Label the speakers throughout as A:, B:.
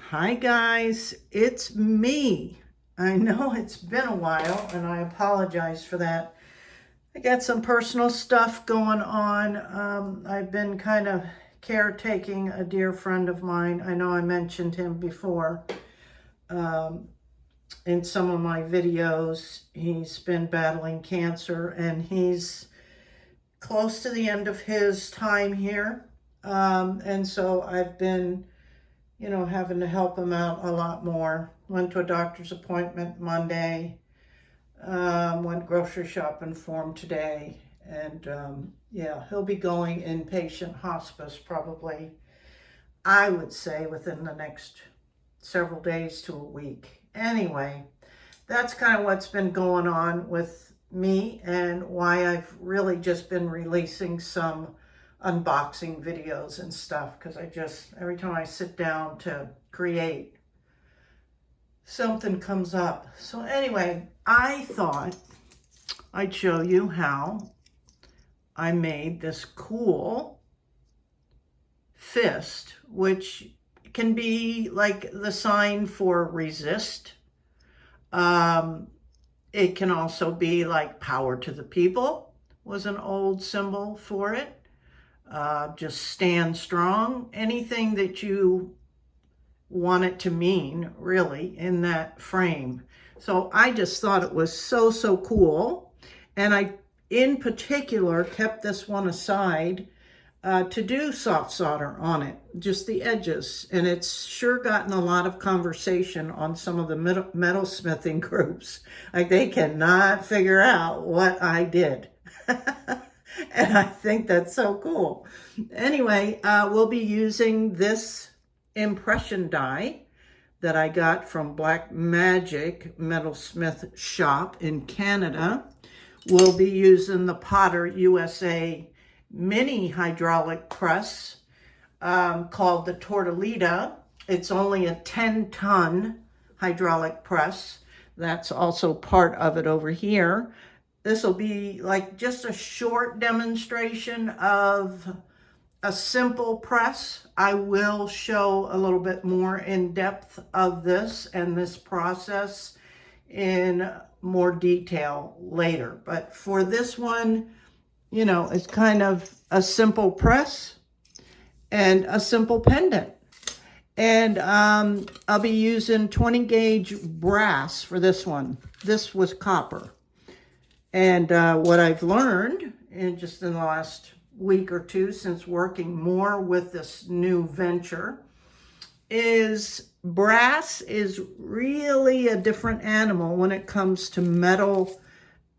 A: Hi guys, it's me. I know it's been a while and I apologize for that. I got some personal stuff going on. I've been kind of caretaking a dear friend of mine. I know I mentioned him before in some of my videos. He's been battling cancer and he's close to the end of his time here. And so I've been having to help him out a lot more. Went to a doctor's appointment Monday, went grocery shopping for him today, and yeah, he'll be going inpatient hospice probably, I would say, within the next several days to a week. Anyway, that's kind of what's been going on with me and why I've really just been releasing some unboxing videos and stuff, because every time I sit down to create, something comes up. So anyway, I thought I'd show you how I made this cool fist, which can be like the sign for resist. It can also be like power to the people was an old symbol for it. Just stand strong, anything that you want it to mean, really, in that frame. So I just thought it was so cool. And I, in particular, kept this one aside to do soft solder on it, just the edges. And it's sure gotten a lot of conversation on some of the metal smithing groups. Like, they cannot figure out what I did. And I think that's so cool. Anyway, we'll be using this impression die that I got from Black Magic Metalsmith Shop in Canada. We'll be using the Potter USA mini hydraulic press called the Tortolita. It's only a 10-ton hydraulic press. That's also part of it over here. This will be like just a short demonstration of a simple press. I will show a little bit more in depth of this and this process in more detail later. But for this one, it's kind of a simple press and a simple pendant. And I'll be using 20 gauge brass for this one. This was copper. And what I've learned in the last week or two since working more with this new venture is brass is really a different animal when it comes to metal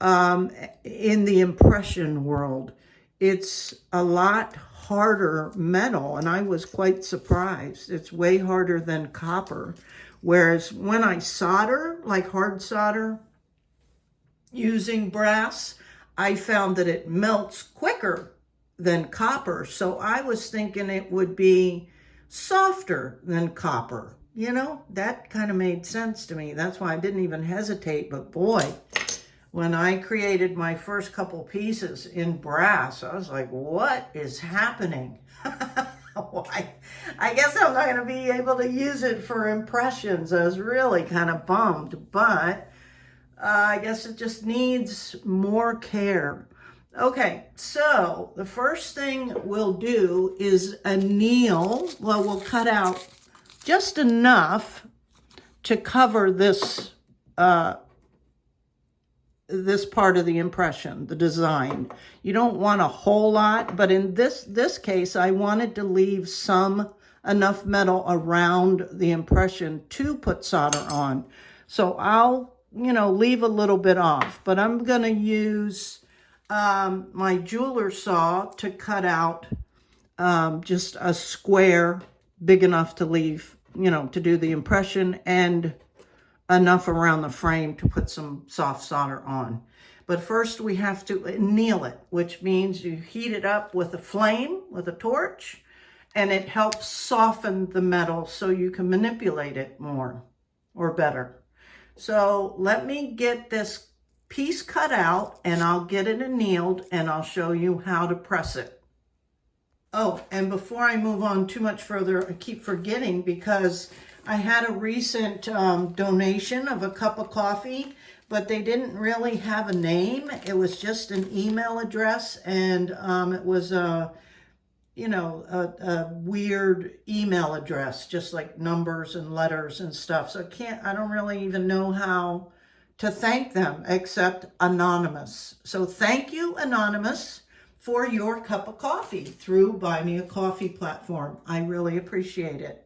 A: in the impression world. It's a lot harder metal, and I was quite surprised. It's way harder than copper. Whereas when I solder, like hard solder, using brass, I found that it melts quicker than copper. So I was thinking it would be softer than copper. That kind of made sense to me. That's why I didn't even hesitate. But boy, when I created my first couple pieces in brass, I was like, what is happening? Why? I guess I'm not going to be able to use it for impressions. I was really kind of bummed, but I guess it just needs more care. Okay, so the first thing we'll do is anneal. Well, we'll cut out just enough to cover this this part of the impression, the design. You don't want a whole lot, but in this case, I wanted to leave enough metal around the impression to put solder on. So I'll leave a little bit off, but I'm going to use my jeweler saw to cut out just a square big enough to leave, to do the impression, and enough around the frame to put some soft solder on. But first we have to anneal it, which means you heat it up with a flame, with a torch, and it helps soften the metal so you can manipulate it more or better. So let me get this piece cut out and I'll get it annealed and I'll show you how to press it. Oh, and before I move on too much further, I keep forgetting because I had a recent donation of a cup of coffee, but they didn't really have a name. It was just an email address, and it was a weird email address, just like numbers and letters and stuff. So I don't really even know how to thank them except anonymous. So thank you, anonymous, for your cup of coffee through Buy Me a Coffee platform. I really appreciate it.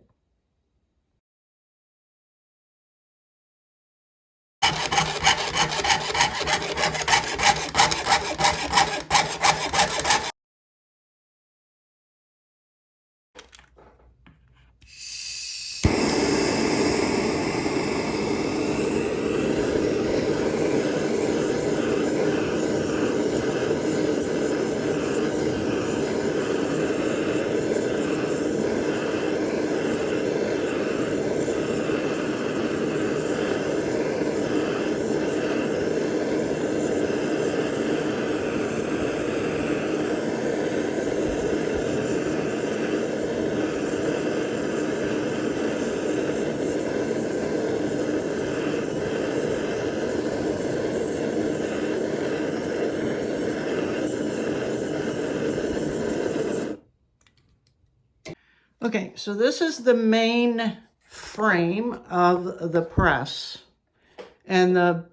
A: Okay, so this is the main frame of the press, and the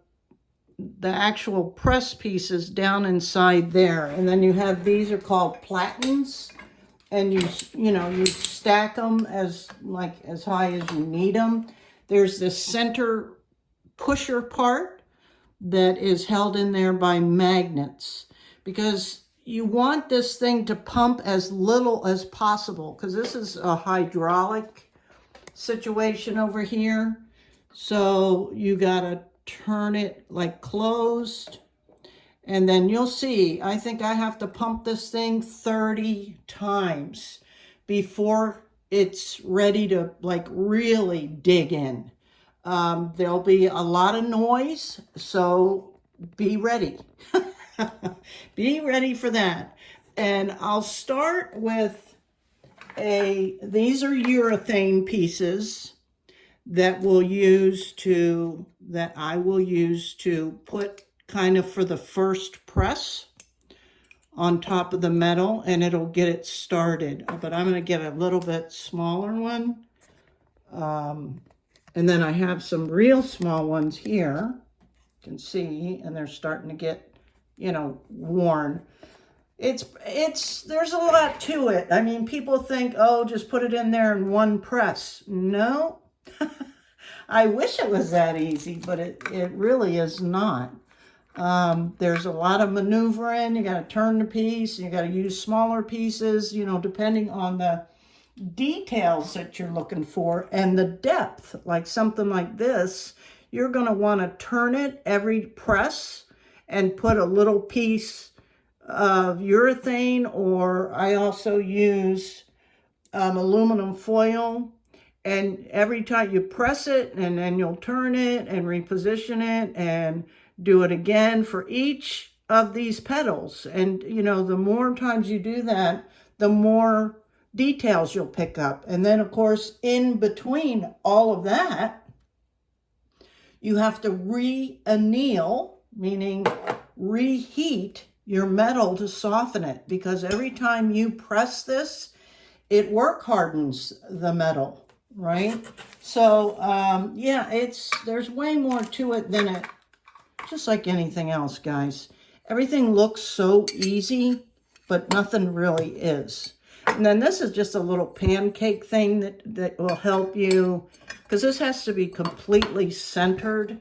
A: actual press piece is down inside there. And then you have, these are called platens, and you stack them as high as you need them. There's this center pusher part that is held in there by magnets, because you want this thing to pump as little as possible, because this is a hydraulic situation over here. So you gotta turn it like closed, and then you'll see, I think I have to pump this thing 30 times before it's ready to like really dig in. There'll be a lot of noise, so be ready. Be ready for that. And I'll start with these are urethane pieces that I will use to put kind of for the first press on top of the metal, and it'll get it started. But I'm going to get a little bit smaller one. And then I have some real small ones here, you can see, and they're starting to get, worn. There's a lot to it. I mean, people think, oh, just put it in there in one press. No, I wish it was that easy, but it really is not. There's a lot of maneuvering. You got to turn the piece. You got to use smaller pieces, depending on the details that you're looking for and the depth. Like something like this, you're going to want to turn it every press and put a little piece of urethane, or I also use aluminum foil. And every time you press it, and then you'll turn it and reposition it and do it again for each of these petals. And, the more times you do that, the more details you'll pick up. And then, of course, in between all of that, you have to re-anneal, meaning reheat your metal to soften it, because every time you press this, it work hardens the metal, right? So, yeah, there's way more to it than it, just like anything else, guys. Everything looks so easy, but nothing really is. And then this is just a little pancake thing that will help you, because this has to be completely centered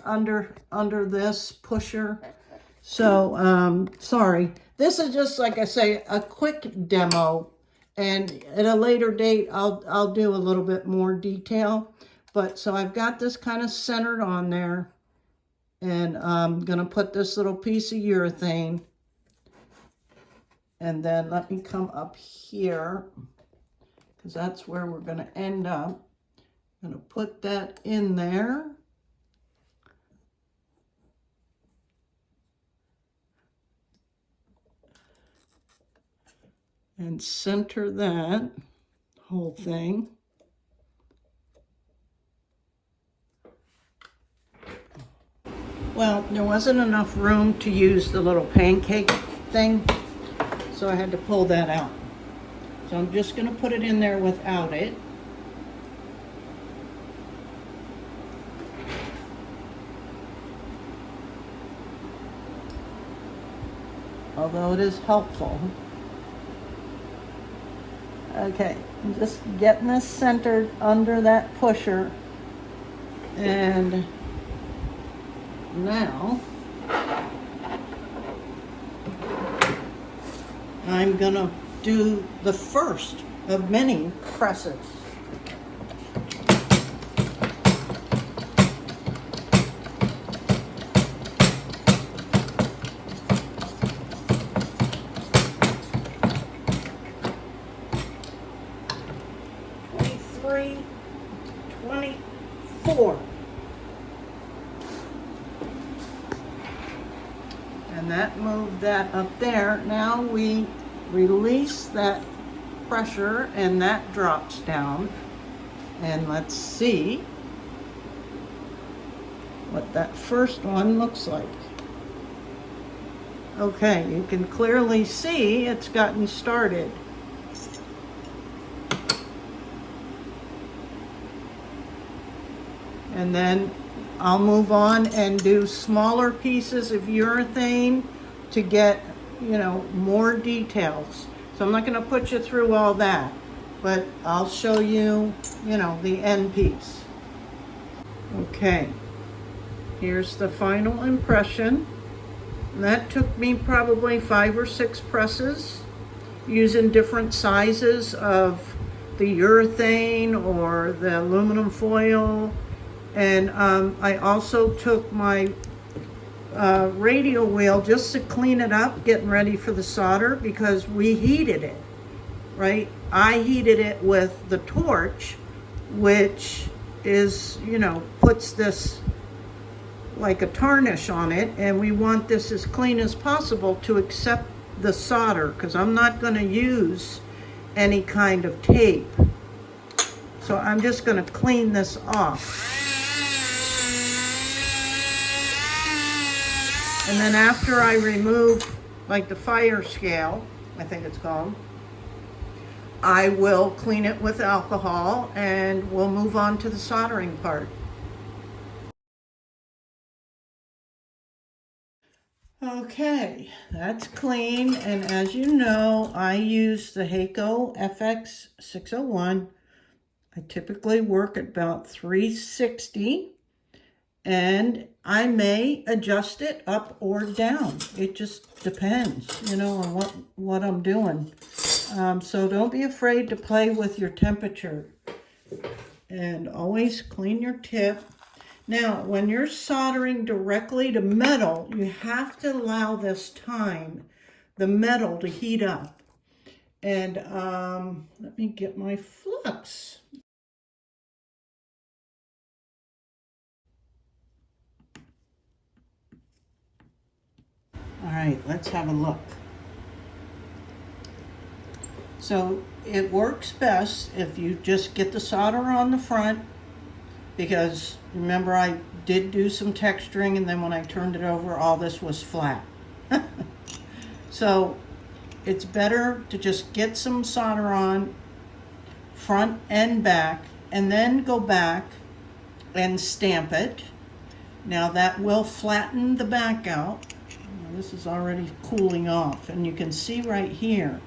A: under this pusher. So, sorry. This is just, like I say, a quick demo. And at a later date, I'll do a little bit more detail. But so I've got this kind of centered on there. And I'm going to put this little piece of urethane. And then let me come up here, because that's where we're going to end up. I'm going to put that in there. And center that whole thing. Well, there wasn't enough room to use the little pancake thing, so I had to pull that out. So I'm just going to put it in there without it. Although it is helpful. Okay, I'm just getting this centered under that pusher. And now I'm gonna do the first of many presses. And that moved that up there. Now we release that pressure and that drops down. And let's see what that first one looks like. Okay, you can clearly see it's gotten started. And then I'll move on and do smaller pieces of urethane to get, more details. So I'm not going to put you through all that, but I'll show you, the end piece. Okay, here's the final impression. That took me probably 5 or 6 presses using different sizes of the urethane or the aluminum foil. And I also took my radial wheel just to clean it up, getting ready for the solder, because we heated it, right? I heated it with the torch, which is, puts this like a tarnish on it, and we want this as clean as possible to accept the solder, because I'm not going to use any kind of tape. So I'm just going to clean this off. And then after I remove, like the fire scale, I think it's called, I will clean it with alcohol and we'll move on to the soldering part. Okay, that's clean. And as you know, I use the Hakko FX 601. I typically work at about 360. And I may adjust it up or down. It just depends, on what I'm doing. So don't be afraid to play with your temperature. And always clean your tip. Now, when you're soldering directly to metal, you have to allow this time, the metal to heat up. And let me get my flux. All right, let's have a look. So it works best if you just get the solder on the front, because remember I did do some texturing, and then when I turned it over, all this was flat. So it's better to just get some solder on front and back, and then go back and stamp it. Now that will flatten the back out. This is already cooling off, and you can see right here,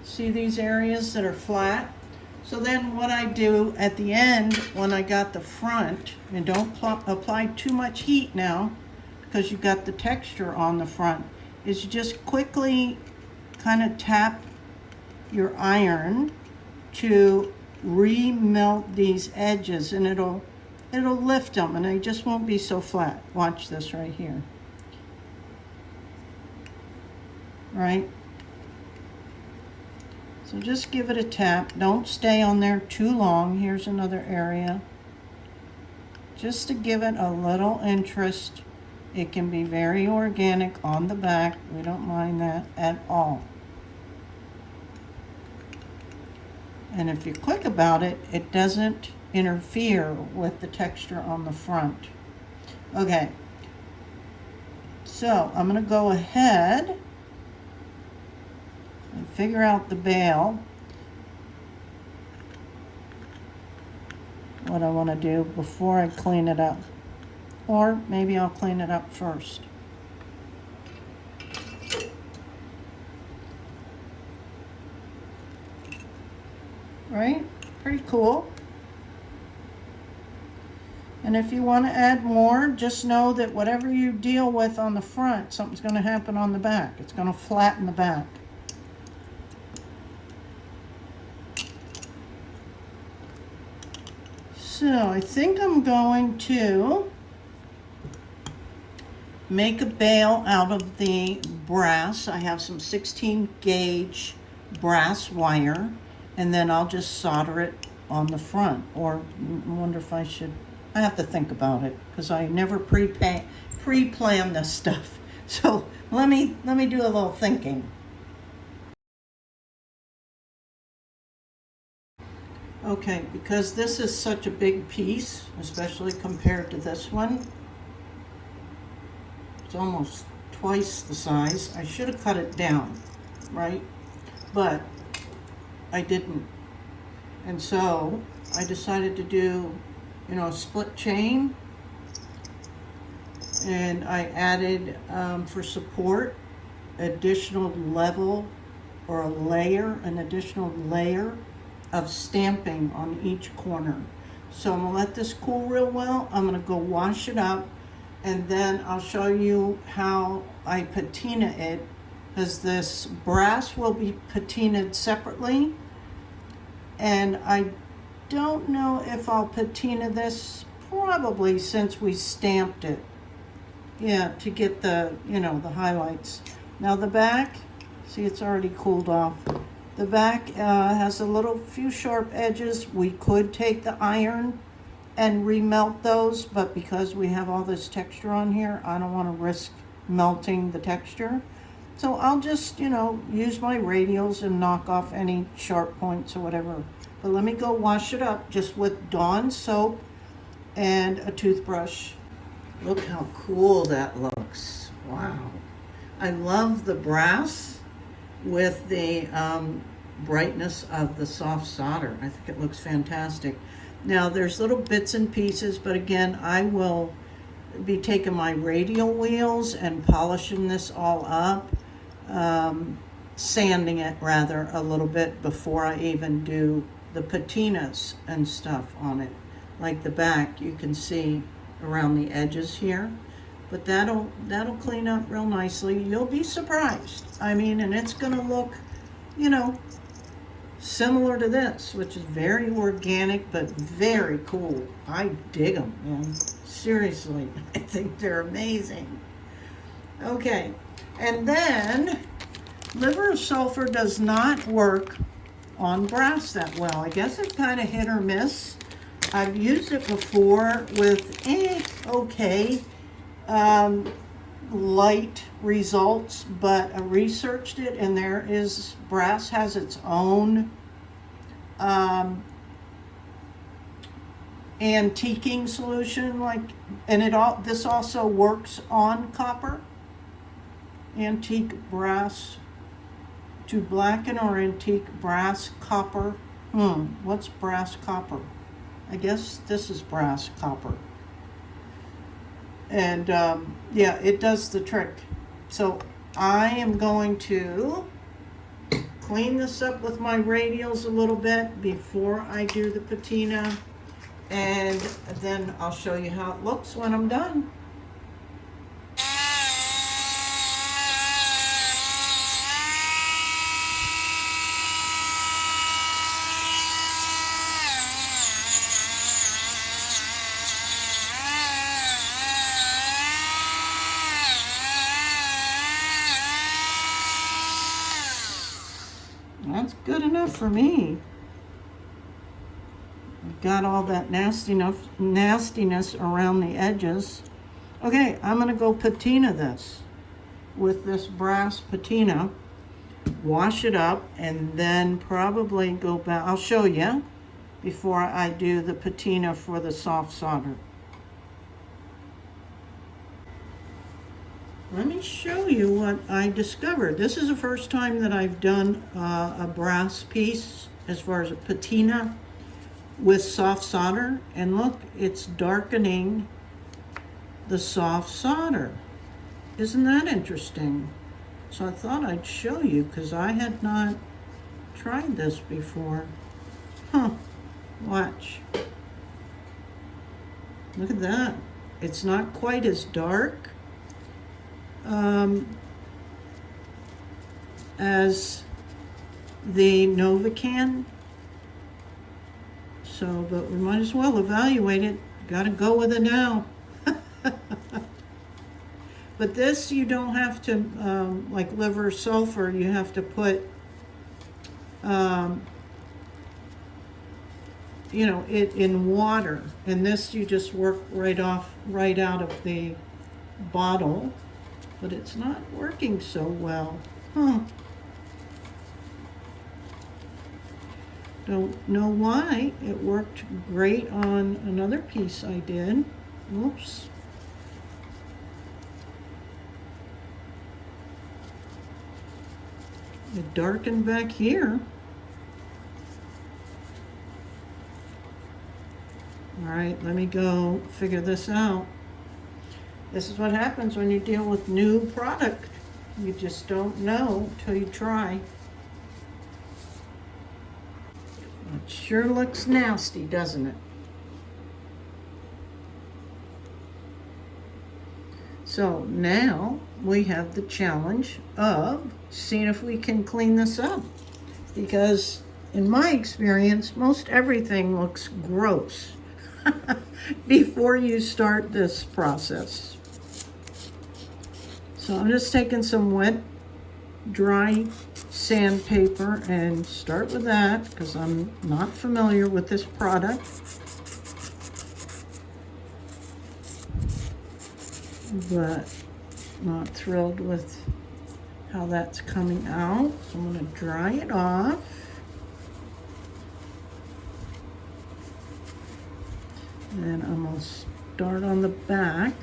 A: see these areas that are flat? So then what I do at the end, when I got the front, and don't apply too much heat now, because you got the texture on the front, is you just quickly kind of tap your iron to remelt these edges, and it'll lift them, and they just won't be so flat. Watch this right here. Right? So just give it a tap. Don't stay on there too long. Here's another area. Just to give it a little interest. It can be very organic on the back. We don't mind that at all. And if you're quick about it, it doesn't interfere with the texture on the front. Okay. So I'm going to go ahead and figure out the bail, what I want to do before I clean it up. Or maybe I'll clean it up first. Right? Pretty cool. And if you want to add more, just know that whatever you deal with on the front, something's going to happen on the back. It's going to flatten the back. So I think I'm going to make a bail out of the brass. I have some 16 gauge brass wire, and then I'll just solder it on the front. Or I wonder if I should, I have to think about it because I never pre-plan this stuff. So let me do a little thinking. Okay, because this is such a big piece, especially compared to this one, it's almost twice the size. I should have cut it down, right? But I didn't. And so I decided to do, a split chain. And I added, for support, additional level or an additional layer of stamping on each corner. So I'm gonna let this cool real well. I'm gonna go wash it up, and then I'll show you how I patina it, because this brass will be patinaed separately. And I don't know if I'll patina this, probably, since we stamped it. Yeah, to get the, the highlights. Now the back, see, it's already cooled off. The back has a few sharp edges. We could take the iron and remelt those, but because we have all this texture on here, I don't want to risk melting the texture. So I'll just, use my radials and knock off any sharp points or whatever. But let me go wash it up just with Dawn soap and a toothbrush. Look how cool that looks. Wow. I love the brass with the brightness of the soft solder. I think it looks fantastic. Now there's little bits and pieces, but again, I will be taking my radial wheels and polishing this all up, sanding it rather a little bit before I even do the patinas and stuff on it. Like the back, you can see around the edges here. But that'll clean up real nicely. You'll be surprised. I mean, and it's gonna look, similar to this, which is very organic, but very cool. I dig them, man. Seriously, I think they're amazing. Okay, and then liver of sulfur does not work on brass that well. I guess it's kind of hit or miss. I've used it before with, okay, light results, but I researched it, and brass has its own antiquing solution, and this also works on copper. Antique brass to blacken or antique brass copper. What's brass copper? I guess this is brass copper. And yeah, it does the trick. So I am going to clean this up with my radials a little bit before I do the patina, and then I'll show you how it looks when I'm done. That's good enough for me. Got all that nastiness around the edges. Okay, I'm gonna go patina this with this brass patina, wash it up, and then probably go back. I'll show you before I do the patina for the soft solder. Let me show you what I discovered. This is the first time that I've done a brass piece as far as a patina with soft solder. And look, it's darkening the soft solder. Isn't that interesting? So I thought I'd show you because I had not tried this before. Huh, watch. Look at that. It's not quite as dark as the Novacan. So, but we might as well evaluate it. Gotta go with it now. But this, you don't have to, like liver sulfur, you have to put, you know, it in water. And this, you just work right out of the bottle. But it's not working so well. Huh. Don't know why. It worked great on another piece I did. Oops. It darkened back here. All right, let me go figure this out. This is what happens when you deal with new product. You just don't know till you try. It sure looks nasty, doesn't it? So now we have the challenge of seeing if we can clean this up. Because in my experience, most everything looks gross before you start this process. So I'm just taking some wet, dry sandpaper and start with that because I'm not familiar with this product. But not thrilled with how that's coming out. So I'm going to dry it off. And I'm going to start on the back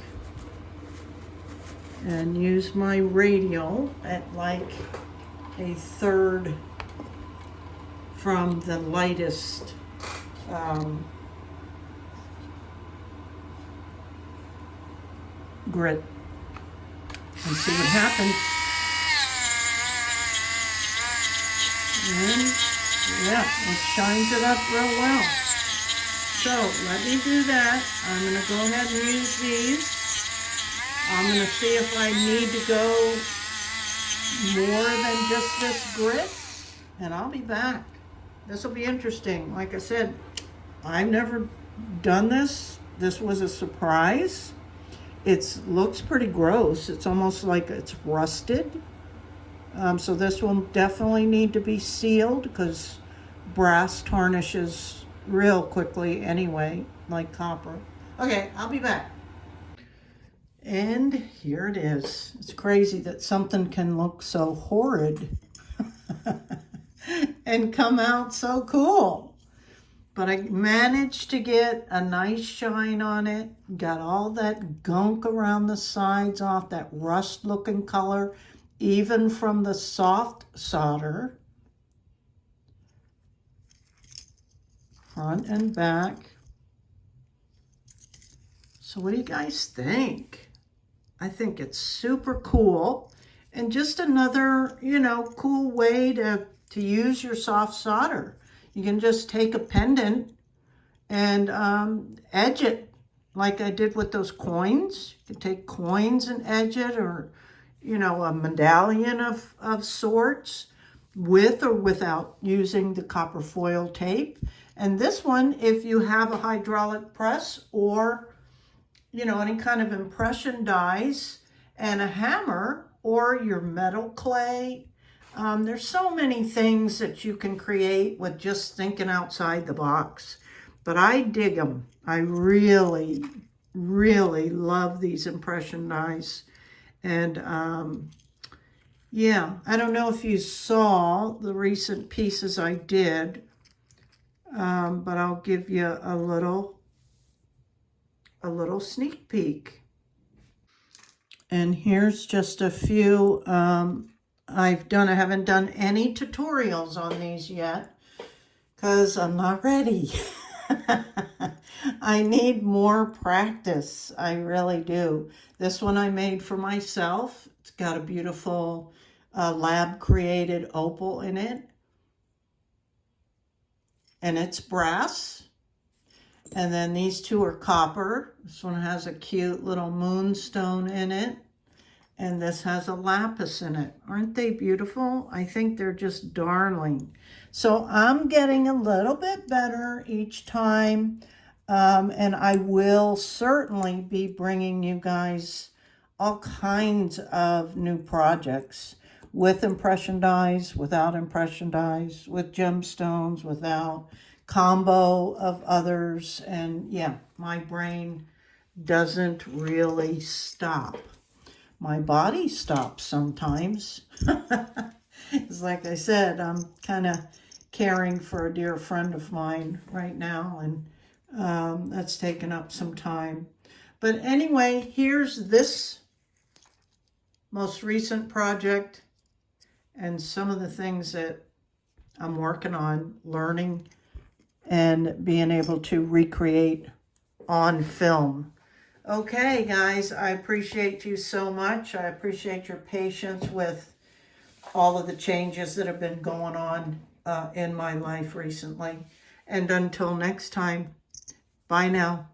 A: and use my radial at like a third from the lightest grit and see what happens. And yeah, it shines it up real well. So let me do that. I'm going to go ahead and use these. I'm going to see if I need to go more than just this grit, and I'll be back. This will be interesting. Like I said, I've never done this. This was a surprise. It looks pretty gross. It's almost like it's rusted. So this will definitely need to be sealed because brass tarnishes real quickly anyway, like copper. Okay, I'll be back. And here it is. It's crazy that something can look so horrid and come out so cool. But I managed to get a nice shine on it. Got all that gunk around the sides off, that rust looking color, even from the soft solder. Front and back. So what do you guys think? I think it's super cool and just another, you know, cool way to use your soft solder. You can just take a pendant and edge it like I did with those coins. You can take coins and edge it, or, you know, a medallion of sorts with or without using the copper foil tape. And this one, if you have a hydraulic press or, you know, any kind of impression dies and a hammer or your metal clay. There's so many things that you can create with just thinking outside the box. But I dig them. I really, really love these impression dies. And yeah, I don't know if you saw the recent pieces I did, but I'll give you a little sneak peek. And here's just a few I haven't done any tutorials on these yet because I'm not ready. I need more practice. I really do. This one I made for myself. It's got a beautiful lab-created opal in it. And it's brass. And then these two are copper. This one has a cute little moonstone in it. And this has a lapis in it. Aren't they beautiful? I think they're just darling. So I'm getting a little bit better each time. And I will certainly be bringing you guys all kinds of new projects with impression dies, without impression dies, with gemstones, without, combo of others. And yeah, my brain doesn't really stop. My body stops sometimes. It's like I said, I'm kind of caring for a dear friend of mine right now, and that's taken up some time. But anyway, here's this most recent project and some of the things that I'm working on, learning and being able to recreate on film. Okay, guys, I appreciate you so much. I appreciate your patience with all of the changes that have been going on in my life recently. And until next time, bye now.